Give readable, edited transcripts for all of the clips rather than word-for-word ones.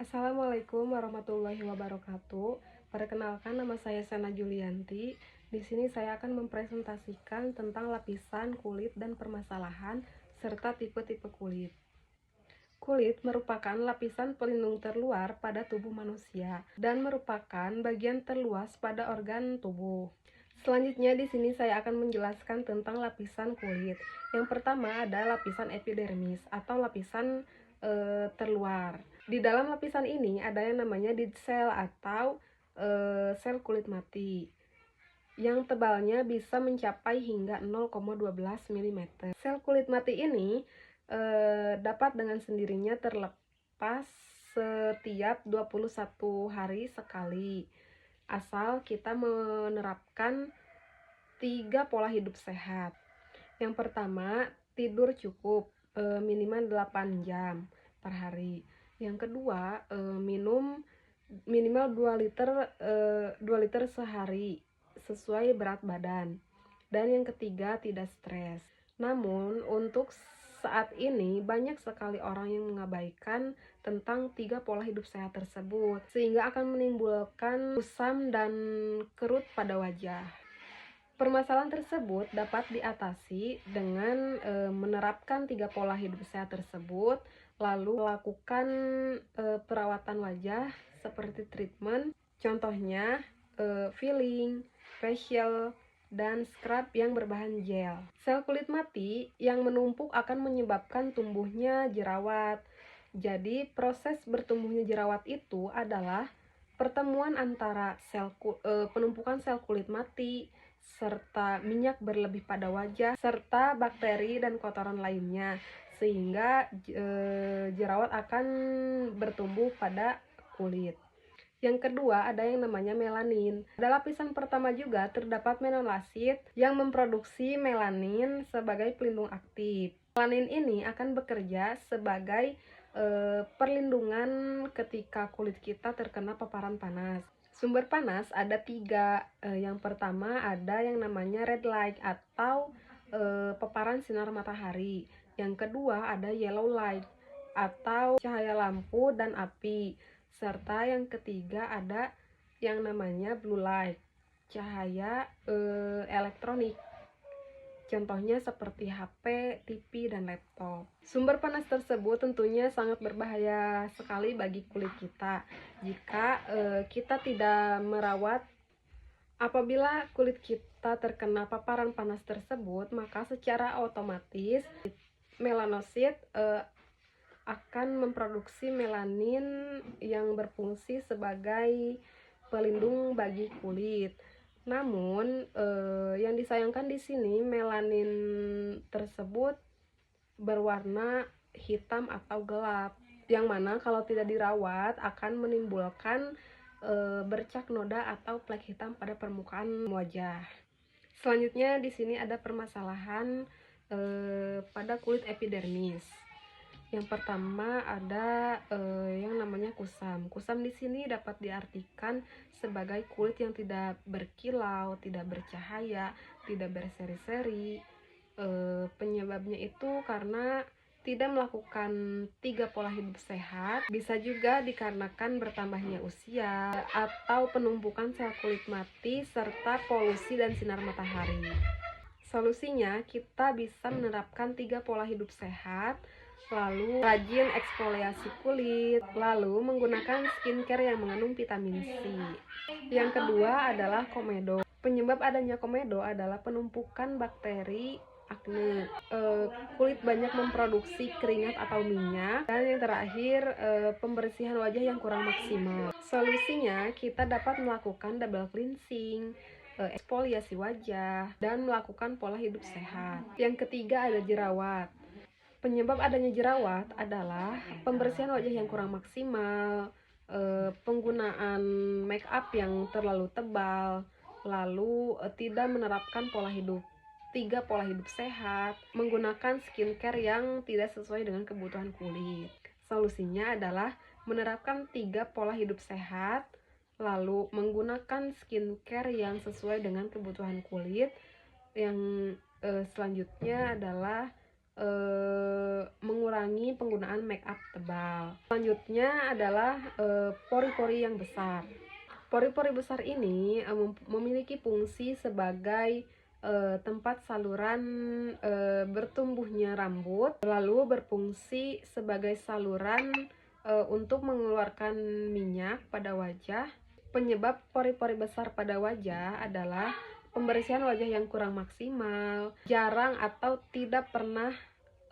Assalamualaikum warahmatullahi wabarakatuh. Perkenalkan, nama saya Sena Julianti. Di sini saya akan mempresentasikan tentang lapisan kulit dan permasalahan serta tipe-tipe kulit. Kulit merupakan lapisan pelindung terluar pada tubuh manusia dan merupakan bagian terluas pada organ tubuh. Selanjutnya di sini saya akan menjelaskan tentang lapisan kulit. Yang pertama ada lapisan epidermis atau lapisan terluar. Di dalam lapisan ini ada yang namanya dead cell atau sel kulit mati yang tebalnya bisa mencapai hingga 0,12 mm. Sel kulit mati ini dapat dengan sendirinya terlepas setiap 21 hari sekali, asal kita menerapkan 3 pola hidup sehat. Yang pertama, tidur cukup minimal 8 jam per hari. Yang kedua, minum minimal 2 liter sehari sesuai berat badan. Dan yang ketiga, tidak stres. Namun untuk saat ini banyak sekali orang yang mengabaikan tentang 3 pola hidup sehat tersebut, sehingga akan menimbulkan kusam dan kerut pada wajah. Permasalahan tersebut dapat diatasi dengan menerapkan 3 pola hidup sehat tersebut, lalu melakukan perawatan wajah seperti treatment, contohnya filling, facial, dan scrub yang berbahan gel. Sel kulit mati yang menumpuk akan menyebabkan tumbuhnya jerawat. Jadi proses bertumbuhnya jerawat itu adalah pertemuan antara penumpukan sel kulit mati serta minyak berlebih pada wajah serta bakteri dan kotoran lainnya, sehingga jerawat akan bertumbuh pada kulit. Yang kedua ada yang namanya melanin. Pada lapisan pertama juga terdapat melanosit yang memproduksi melanin sebagai pelindung aktif. Melanin ini akan bekerja sebagai perlindungan ketika kulit kita terkena paparan panas. Sumber panas ada 3. Yang pertama ada yang namanya red light atau paparan sinar matahari. Yang kedua ada yellow light atau cahaya lampu dan api. Serta yang ketiga ada yang namanya blue light, cahaya elektronik. Contohnya seperti HP, TV, dan laptop. Sumber panas tersebut tentunya sangat berbahaya sekali bagi kulit kita jika kita tidak merawat. Apabila kulit kita terkena paparan panas tersebut, maka secara otomatis melanosit akan memproduksi melanin yang berfungsi sebagai pelindung bagi kulit. Namun yang disayangkan di sini melanin tersebut berwarna hitam atau gelap, yang mana kalau tidak dirawat akan menimbulkan bercak noda atau plek hitam pada permukaan wajah. Selanjutnya di sini ada permasalahan pada kulit epidermis. Yang pertama ada yang namanya kusam. Kusam di sini dapat diartikan sebagai kulit yang tidak berkilau, tidak bercahaya, tidak berseri-seri. Penyebabnya itu karena tidak melakukan 3 pola hidup sehat. Bisa juga dikarenakan bertambahnya usia atau penumpukan sel kulit mati serta polusi dan sinar matahari. Solusinya kita bisa menerapkan 3 pola hidup sehat, lalu rajin eksfoliasi kulit, lalu menggunakan skincare yang mengandung vitamin C. Yang kedua adalah komedo. Penyebab adanya komedo adalah penumpukan bakteri akne. Kulit banyak memproduksi keringat atau minyak, dan yang terakhir pembersihan wajah yang kurang maksimal. Solusinya kita dapat melakukan double cleansing, eksfoliasi wajah, dan melakukan pola hidup sehat. Yang ketiga ada jerawat. Penyebab adanya jerawat adalah pembersihan wajah yang kurang maksimal, penggunaan make up yang terlalu tebal, lalu tidak menerapkan 3 pola hidup sehat, menggunakan skincare yang tidak sesuai dengan kebutuhan kulit. Solusinya adalah menerapkan 3 pola hidup sehat, lalu menggunakan skincare yang sesuai dengan kebutuhan kulit. Yang selanjutnya adalah mengurangi penggunaan make up tebal. Selanjutnya adalah pori-pori yang besar. Pori-pori besar ini memiliki fungsi sebagai tempat saluran bertumbuhnya rambut, lalu berfungsi sebagai saluran untuk mengeluarkan minyak pada wajah. Penyebab pori-pori besar pada wajah adalah pembersihan wajah yang kurang maksimal, jarang atau tidak pernah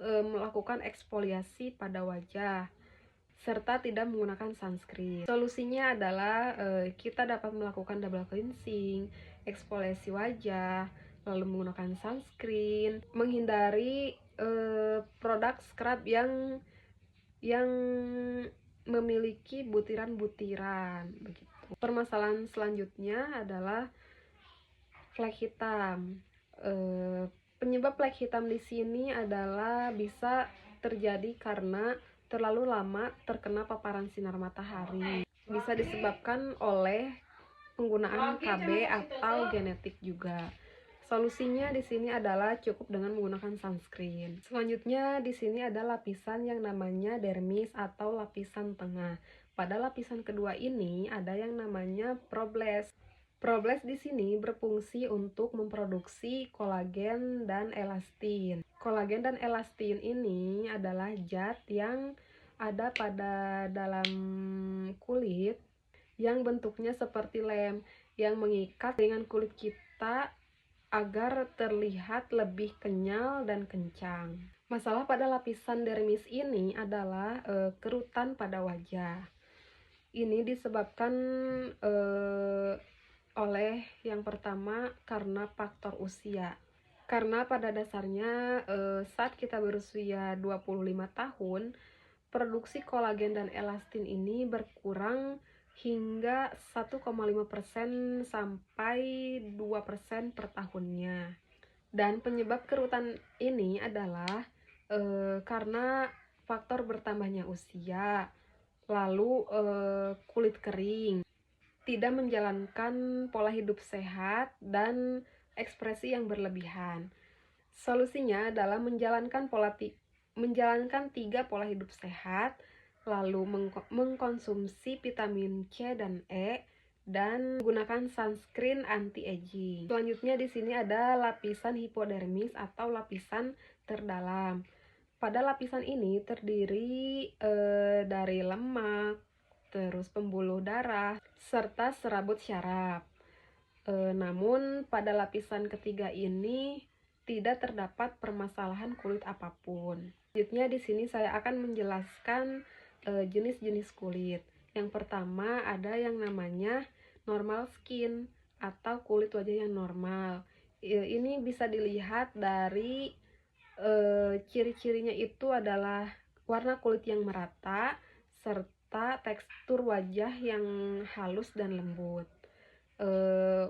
melakukan eksfoliasi pada wajah, serta tidak menggunakan sunscreen. Solusinya adalah kita dapat melakukan double cleansing, eksfoliasi wajah, lalu menggunakan sunscreen, menghindari produk scrub yang memiliki butiran-butiran begitu. Permasalahan selanjutnya adalah flek hitam. Penyebab flek hitam di sini adalah bisa terjadi karena terlalu lama terkena paparan sinar matahari. Bisa disebabkan oleh penggunaan KB atau genetik juga. Solusinya di sini adalah cukup dengan menggunakan sunscreen. Selanjutnya di sini ada lapisan yang namanya dermis atau lapisan tengah. Pada lapisan kedua ini ada yang namanya problasts. Problasts di sini berfungsi untuk memproduksi kolagen dan elastin. Kolagen dan elastin ini adalah zat yang ada pada dalam kulit yang bentuknya seperti lem yang mengikat dengan kulit kita agar terlihat lebih kenyal dan kencang. Masalah pada lapisan dermis ini adalah kerutan pada wajah. Ini disebabkan oleh yang pertama karena faktor usia. Karena pada dasarnya saat kita berusia 25 tahun, produksi kolagen dan elastin ini berkurang hingga 1,5% sampai 2% per tahunnya. Dan penyebab kerutan ini adalah karena faktor bertambahnya usia, lalu kulit kering, tidak menjalankan pola hidup sehat, dan ekspresi yang berlebihan. Solusinya adalah menjalankan 3 pola hidup sehat, lalu mengkonsumsi vitamin C dan E, dan menggunakan sunscreen anti-aging. Selanjutnya di sini ada lapisan hipodermis atau lapisan terdalam. Pada lapisan ini terdiri dari lemak, terus pembuluh darah, serta serabut syaraf. Namun pada lapisan ketiga ini tidak terdapat permasalahan kulit apapun. Selanjutnya di sini saya akan menjelaskan jenis-jenis kulit. Yang pertama ada yang namanya normal skin atau kulit wajah yang normal. Ini bisa dilihat dari ciri-cirinya itu adalah warna kulit yang merata serta tekstur wajah yang halus dan lembut.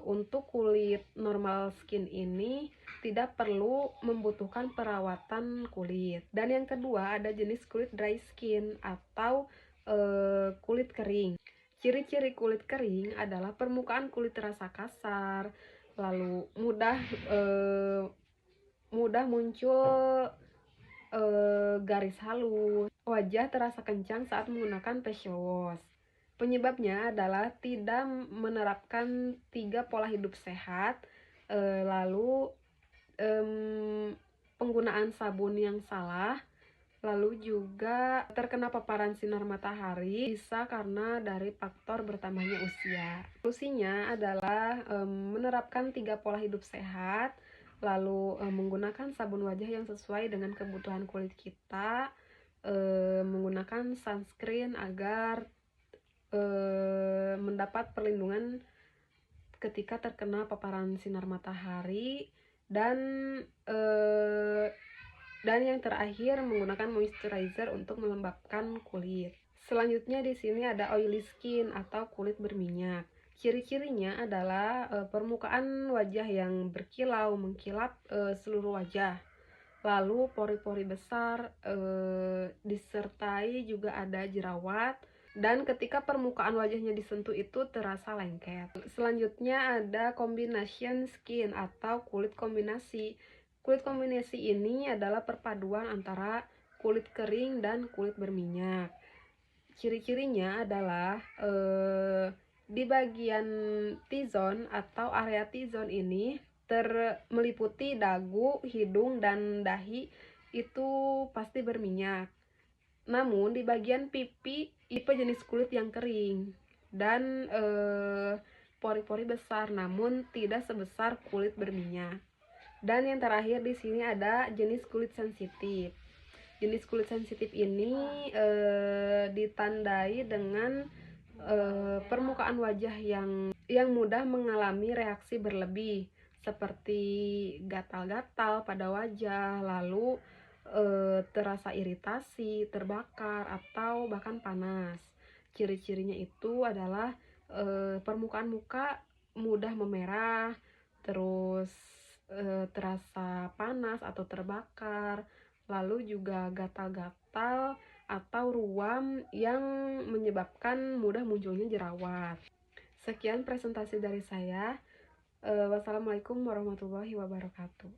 Untuk kulit normal skin ini tidak perlu membutuhkan perawatan kulit. Dan yang kedua ada jenis kulit dry skin atau kulit kering. Ciri-ciri kulit kering adalah permukaan kulit terasa kasar, lalu mudah muncul garis halus, wajah terasa kencang saat menggunakan facial wash. Penyebabnya adalah tidak menerapkan 3 pola hidup sehat, lalu penggunaan sabun yang salah, lalu juga terkena paparan sinar matahari, bisa karena dari faktor bertambahnya usia. Solusinya adalah menerapkan 3 pola hidup sehat, lalu menggunakan sabun wajah yang sesuai dengan kebutuhan kulit kita, menggunakan sunscreen agar mendapat perlindungan ketika terkena paparan sinar matahari, dan yang terakhir menggunakan moisturizer untuk melembabkan kulit. Selanjutnya di sini ada oily skin atau kulit berminyak. Ciri-cirinya adalah permukaan wajah yang berkilau, mengkilap seluruh wajah. Lalu pori-pori besar, disertai juga ada jerawat, dan ketika permukaan wajahnya disentuh itu terasa lengket. Selanjutnya ada combination skin atau kulit kombinasi. Kulit kombinasi ini adalah perpaduan antara kulit kering dan kulit berminyak. Ciri-cirinya adalah di bagian T-zone atau area T-zone ini meliputi dagu, hidung, dan dahi itu pasti berminyak. Namun di bagian pipi tipe jenis kulit yang kering dan pori-pori besar namun tidak sebesar kulit berminyak. Dan yang terakhir di sini ada jenis kulit sensitif. Jenis kulit sensitif ini ditandai dengan permukaan wajah yang mudah mengalami reaksi berlebih seperti gatal-gatal pada wajah, lalu terasa iritasi, terbakar, atau bahkan panas. Ciri-cirinya itu adalah permukaan muka mudah memerah, terus terasa panas atau terbakar, lalu juga gatal-gatal atau ruam yang menyebabkan mudah munculnya jerawat. Sekian presentasi dari saya. Wassalamualaikum warahmatullahi wabarakatuh.